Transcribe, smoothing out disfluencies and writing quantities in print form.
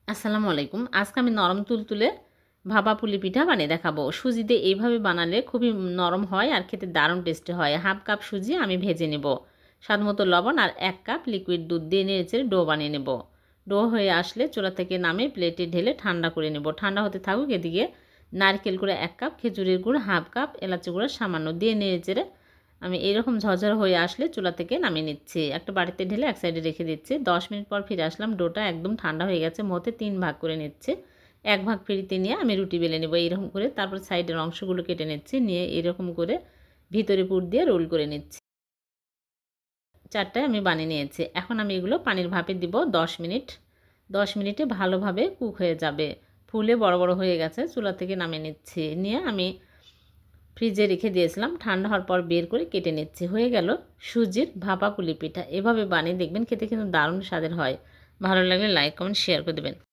আসসালামু আলাইকুম। আজকে আমি নরম তুলতুলে ভাপা পুলি পিঠা বানিয়ে দেখাবো। সুজি দিয়ে এইভাবে বানালে খুবই নরম হয় আর খেতে দারুণ টেস্টি হয়। হাফ কাপ সুজি আমি ভেজে নেব। স্বাদমতো লবণ আর 1 কাপ লিকুইড দুধ দিয়ে নেড়েচেড়ে ডো বানিয়ে নেব। ডো হয়ে আসলে চুলা থেকে নামিয়ে প্লেটে ঢেলে ঠান্ডা করে নেব। ঠান্ডা হতে থাকুক, এদিকে নারকেল গুঁড়া 1 কাপ, খেজুরের গুড় হাফ কাপ, এলাচি গুঁড়া সামান্য দিয়ে নেড়েচেড়ে আমি এইরকম ঝরঝরে হয়ে আসলে চুলা থেকে নামিয়ে নিচ্ছি। একটা বাটিতে ঢেলে এক সাইডে রেখে দিচ্ছি। 10 মিনিট পর ফিরে আসলাম। ডোটা একদম ঠান্ডা হয়ে গেছে। মধ্যে 3 ভাগ করে নিচ্ছে। 1 ভাগ ফ্রিতে নিয়ে আমি রুটি বেলে নেব এইরকম করে। তারপর সাইডের অংশগুলো কেটে নিচ্ছি। নিয়ে এরকম করে ভিতরে পুর দিয়ে রোল করে নিচ্ছি। 4টায় আমি বানিয়ে নিয়েছি। এখন আমি এগুলো পানির ভাপে দিব 10 মিনিট। 10 মিনিটে ভালোভাবে কুক হয়ে যাবে। ফুলে বড় বড় হয়ে গেছে। চুলা থেকে নামিয়ে নিচ্ছি। নিয়ে আমি ফ্রিজে রেখে দিয়েছিলাম। ঠান্ডা হওয়ার পর বের করে কেটে নিচ্ছি। হয়ে গেল সুজির ভাপা পুলি পিঠা। এভাবে বানিয়ে দেখবেন, খেতে কিন্তু দারুণ স্বাদের হয়। ভালো লাগলে লাইক কমেন্ট শেয়ার করে দেবেন।